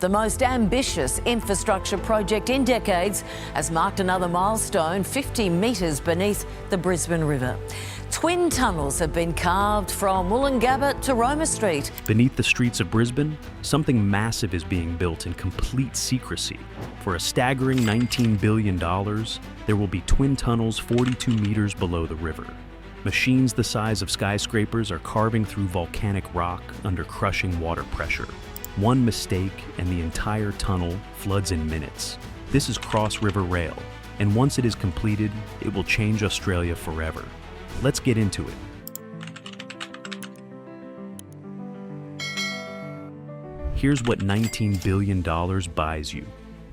the most ambitious infrastructure project in decades, has marked another milestone 50 metres beneath the Brisbane River. Twin tunnels have been carved from Woolloongabba to Roma Street. Beneath the streets of Brisbane, something massive is being built in complete secrecy. For a staggering $19 billion, there will be twin tunnels 42 metres below the river. Machines the size of skyscrapers are carving through volcanic rock under crushing water pressure. One mistake and the entire tunnel floods in minutes. This is crossriverrail, and once it is completed, it will change Australia forever. Let's get into it. Here's what $19 billion buys you.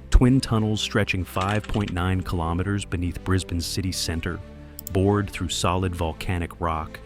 Twin tunnels stretching 5.9 kilometers beneath Brisbane's city centre, bored through solid volcanic rock,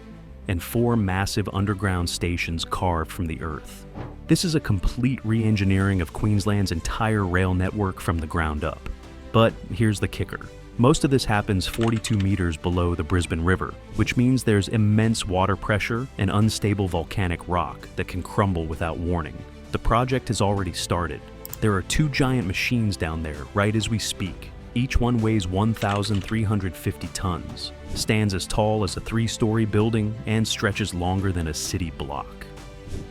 and 4 massive underground stations carved from the earth. This is a complete re-engineering of Queensland's entire rail network from the ground up. But here's the kicker. Most of this happens 42 meters below the Brisbane River, which means there's immense water pressure and unstable volcanic rock that can crumble without warning. The project has already started. There are 2 giant machines down there right as we speak. Each one weighs 1,350 tons, stands as tall as a 3-story building, and stretches longer than a city block.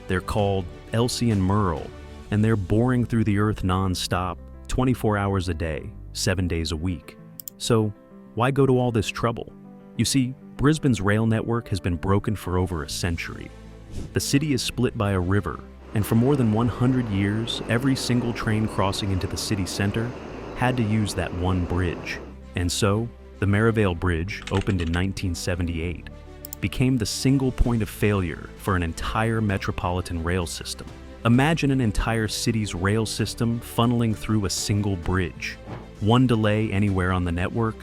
They're called Elsie and Merle, and they're boring through the earth non-stop, 24 hours a day, 7 days a week. So, why go to all this trouble? You see, Brisbane's rail network has been broken for over a century. The city is split by a river, and for more than 100 years, every single train crossing into the city centre had to use that one bridge. And so, the Merivale Bridge, opened in 1978, became the single point of failure for an entire metropolitan rail system. Imagine an entire city's rail system funneling through a single bridge. One delay anywhere on the network,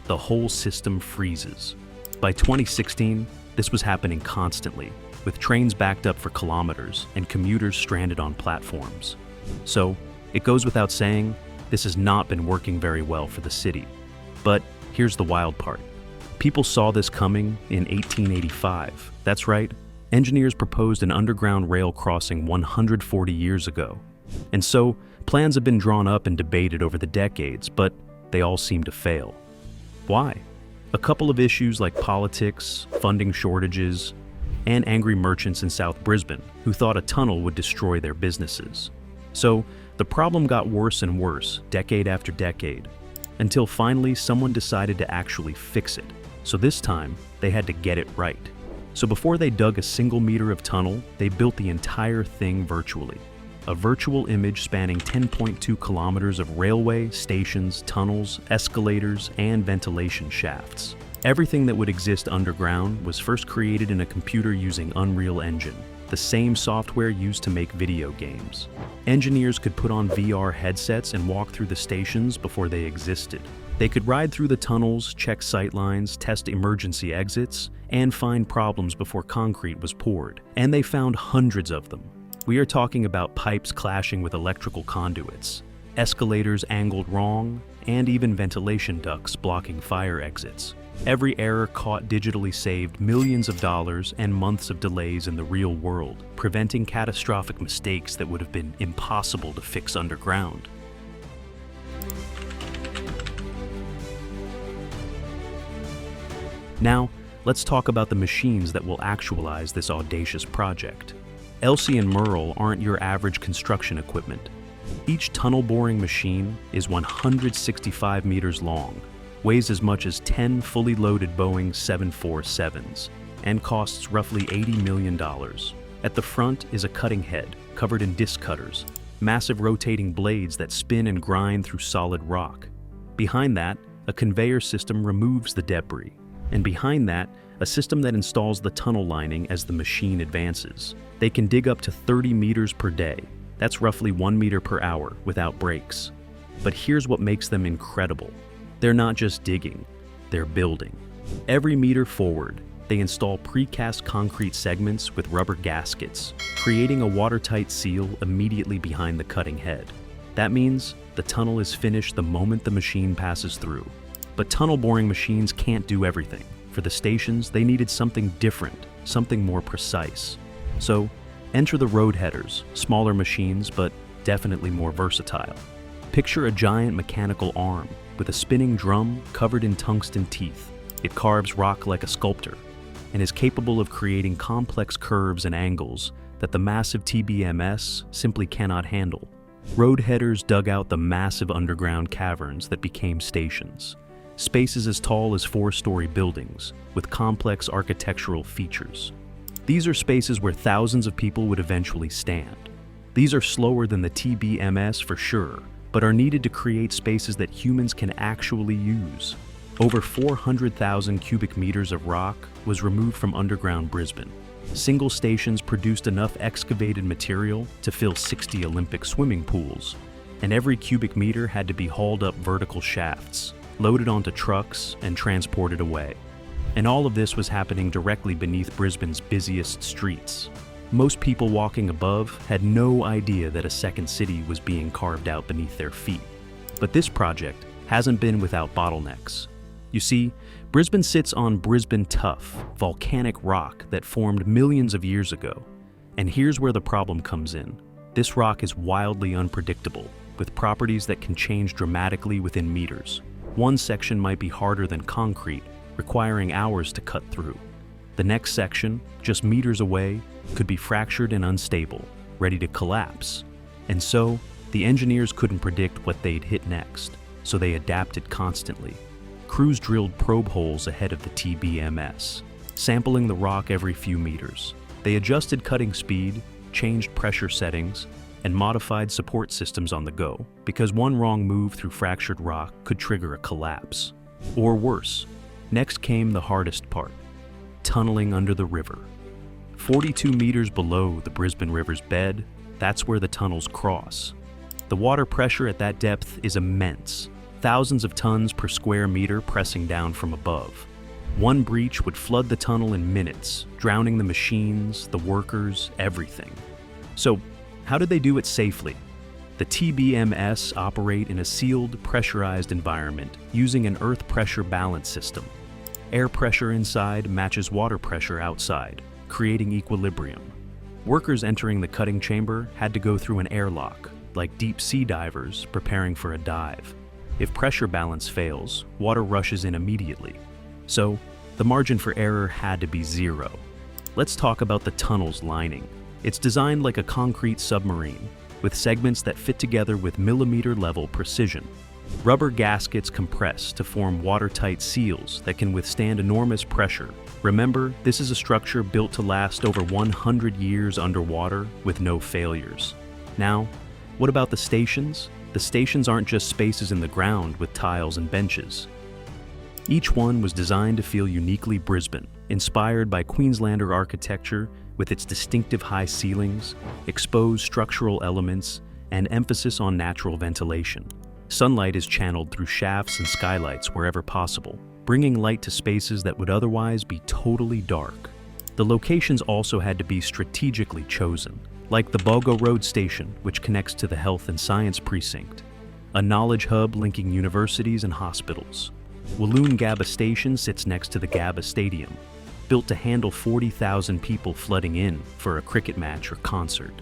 the whole system freezes. By 2016, this was happening constantly, with trains backed up for kilometers and commuters stranded on platforms. So, it goes without saying, this has not been working very well for the city. But here's the wild part. People saw this coming in 1885. That's right, engineers proposed an underground rail crossing 140 years ago. And so, plans have been drawn up and debated over the decades, but they all seem to fail. Why? A couple of issues like politics, funding shortages, and angry merchants in South Brisbane who thought a tunnel would destroy their businesses. So, the problem got worse and worse, decade after decade, until finally someone decided to actually fix it. So this time, they had to get it right. So before they dug a single meter of tunnel, they built the entire thing virtually. A virtual image spanning 10.2 kilometers of railway, stations, tunnels, escalators, and ventilation shafts. Everything that would exist underground was first created in a computer using Unreal Engine, the same software used to make video games. Engineers could put on VR headsets and walk through the stations before they existed. They could ride through the tunnels, check sightlines, test emergency exits, and find problems before concrete was poured. And they found hundreds of them. We are talking about pipes clashing with electrical conduits, escalators angled wrong, and even ventilation ducts blocking fire exits. Every error caught digitally saved millions of dollars and months of delays in the real world, preventing catastrophic mistakes that would have been impossible to fix underground. Now, let's talk about the machines that will actualize this audacious project. Elsie and Merle aren't your average construction equipment. Each tunnel boring machine is 165 meters long, weighs as much as 10 fully loaded Boeing 747s, and costs roughly $80 million. At the front is a cutting head, covered in disc cutters, massive rotating blades that spin and grind through solid rock. Behind that, a conveyor system removes the debris, and behind that, a system that installs the tunnel lining as the machine advances. They can dig up to 30 meters per day. That's roughly 1 meter per hour without breaks. But here's what makes them incredible. They're not just digging, they're building. Every meter forward, they install precast concrete segments with rubber gaskets, creating a watertight seal immediately behind the cutting head. That means the tunnel is finished the moment the machine passes through. But tunnel boring machines can't do everything. For the stations, they needed something different, something more precise. So, enter the road headers, smaller machines, but definitely more versatile. Picture a giant mechanical arm with a spinning drum covered in tungsten teeth. It carves rock like a sculptor and is capable of creating complex curves and angles that the massive TBMS simply cannot handle. Road headers dug out the massive underground caverns that became stations, spaces as tall as 4-story buildings with complex architectural features. These are spaces where thousands of people would eventually stand. These are slower than the TBMS for sure, but are needed to create spaces that humans can actually use. Over 400,000 cubic meters of rock was removed from underground Brisbane. Single stations produced enough excavated material to fill 60 Olympic swimming pools, and every cubic meter had to be hauled up vertical shafts, loaded onto trucks, and transported away. And all of this was happening directly beneath Brisbane's busiest streets. Most people walking above had no idea that a second city was being carved out beneath their feet. But this project hasn't been without bottlenecks. You see, Brisbane sits on Brisbane Tuff, volcanic rock that formed millions of years ago. And here's where the problem comes in. This rock is wildly unpredictable, with properties that can change dramatically within meters. One section might be harder than concrete, requiring hours to cut through. The next section, just meters away, could be fractured and unstable, ready to collapse. And so, the engineers couldn't predict what they'd hit next, so they adapted constantly. Crews drilled probe holes ahead of the TBMS, sampling the rock every few meters. They adjusted cutting speed, changed pressure settings, and modified support systems on the go, because one wrong move through fractured rock could trigger a collapse. Or worse, next came the hardest part: tunneling under the river. 42 meters below the Brisbane River's bed, that's where the tunnels cross. The water pressure at that depth is immense, thousands of tons per square meter pressing down from above. One breach would flood the tunnel in minutes, drowning the machines, the workers, everything. So, how did they do it safely? The TBMS operate in a sealed, pressurized environment using an earth pressure balance system. Air pressure inside matches water pressure outside, creating equilibrium. Workers entering the cutting chamber had to go through an airlock, like deep sea divers preparing for a dive. If pressure balance fails, water rushes in immediately. So, the margin for error had to be zero. Let's talk about the tunnel's lining. It's designed like a concrete submarine, with segments that fit together with millimeter-level precision. Rubber gaskets compress to form watertight seals that can withstand enormous pressure. Remember, this is a structure built to last over 100 years underwater with no failures. Now, what about the stations? The stations aren't just spaces in the ground with tiles and benches. Each one was designed to feel uniquely Brisbane, inspired by Queenslander architecture with its distinctive high ceilings, exposed structural elements, and emphasis on natural ventilation. Sunlight is channeled through shafts and skylights wherever possible, bringing light to spaces that would otherwise be totally dark. The locations also had to be strategically chosen, like the Bogo Road Station, which connects to the Health and Science Precinct, a knowledge hub linking universities and hospitals. Wollongabba Station sits next to the Gabba Stadium, built to handle 40,000 people flooding in for a cricket match or concert.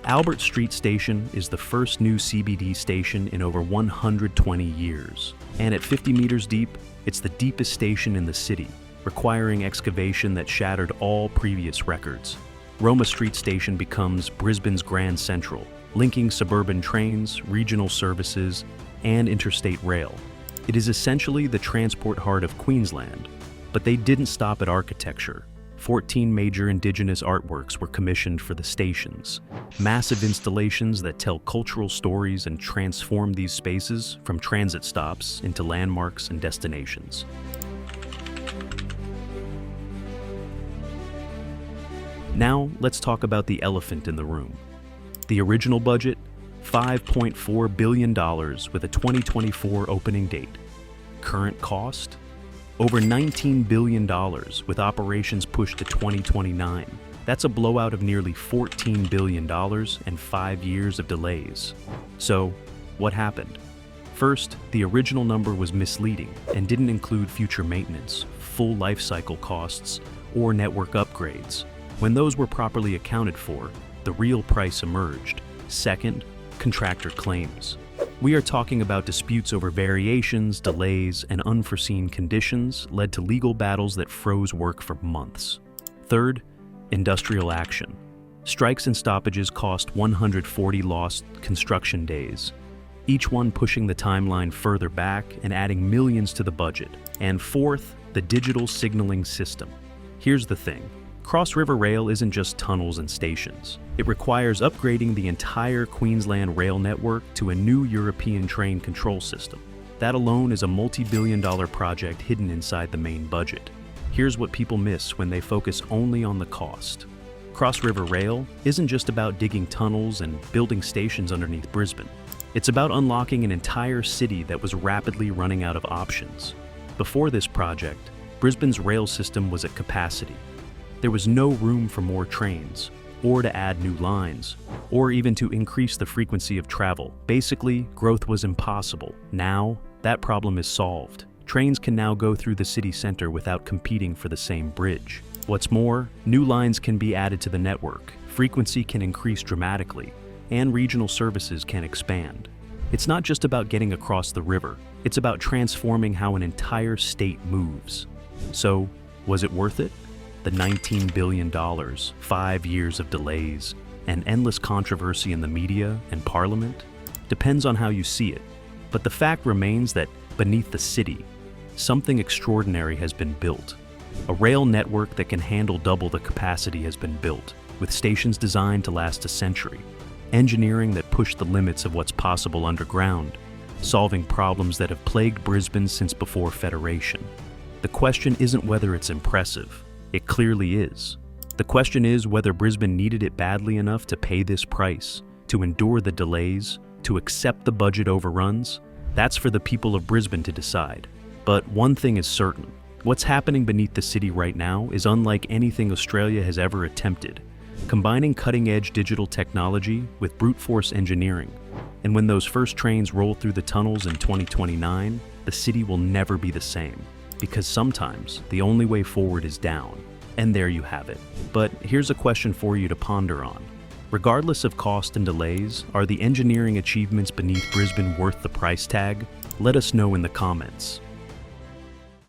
Albert Street Station is the first new CBD station in over 120 years, and at 50 meters deep, it's the deepest station in the city, requiring excavation that shattered all previous records. Roma Street Station becomes Brisbane's Grand Central, linking suburban trains, regional services, and interstate rail. It is essentially the transport heart of Queensland, but they didn't stop at architecture. 14 major Indigenous artworks were commissioned for the stations, massive installations that tell cultural stories and transform these spaces from transit stops into landmarks and destinations. Now, let's talk about the elephant in the room. The original budget, $5.4 billion with a 2024 opening date. Current cost, over $19 billion with operations pushed to 2029. That's a blowout of nearly $14 billion and 5 years of delays. So, what happened? First, the original number was misleading and didn't include future maintenance, full life cycle costs, or network upgrades. When those were properly accounted for, the real price emerged. Second, contractor claims. We are talking about disputes over variations, delays, and unforeseen conditions led to legal battles that froze work for months. Third, industrial action. Strikes and stoppages cost 140 lost construction days, each one pushing the timeline further back and adding millions to the budget. And fourth, the digital signaling system. Here's the thing. Crossriverrail isn't just tunnels and stations. It requires upgrading the entire Queensland rail network to a new European train control system. That alone is a multi-billion-dollar project hidden inside the main budget. Here's what people miss when they focus only on the cost. Crossriverrail isn't just about digging tunnels and building stations underneath Brisbane. It's about unlocking an entire city that was rapidly running out of options. Before this project, Brisbane's rail system was at capacity. There was no room for more trains, or to add new lines, or even to increase the frequency of travel. Basically, growth was impossible. Now, that problem is solved. Trains can now go through the city center without competing for the same bridge. What's more, new lines can be added to the network, frequency can increase dramatically, and regional services can expand. It's not just about getting across the river, it's about transforming how an entire state moves. So, was it worth it? The $19 billion, 5 years of delays, and endless controversy in the media and parliament? Depends on how you see it. But the fact remains that beneath the city, something extraordinary has been built. A rail network that can handle double the capacity has been built, with stations designed to last a century. Engineering that pushed the limits of what's possible underground, solving problems that have plagued Brisbane since before Federation. The question isn't whether it's impressive. It clearly is. The question is whether Brisbane needed it badly enough to pay this price, to endure the delays, to accept the budget overruns. That's for the people of Brisbane to decide. But one thing is certain. What's happening beneath the city right now is unlike anything Australia has ever attempted, combining cutting-edge digital technology with brute force engineering. And when those first trains roll through the tunnels in 2029, the city will never be the same. Because sometimes the only way forward is down. And there you have it. But here's a question for you to ponder on. Regardless of cost and delays, are the engineering achievements beneath Brisbane worth the price tag? Let us know in the comments.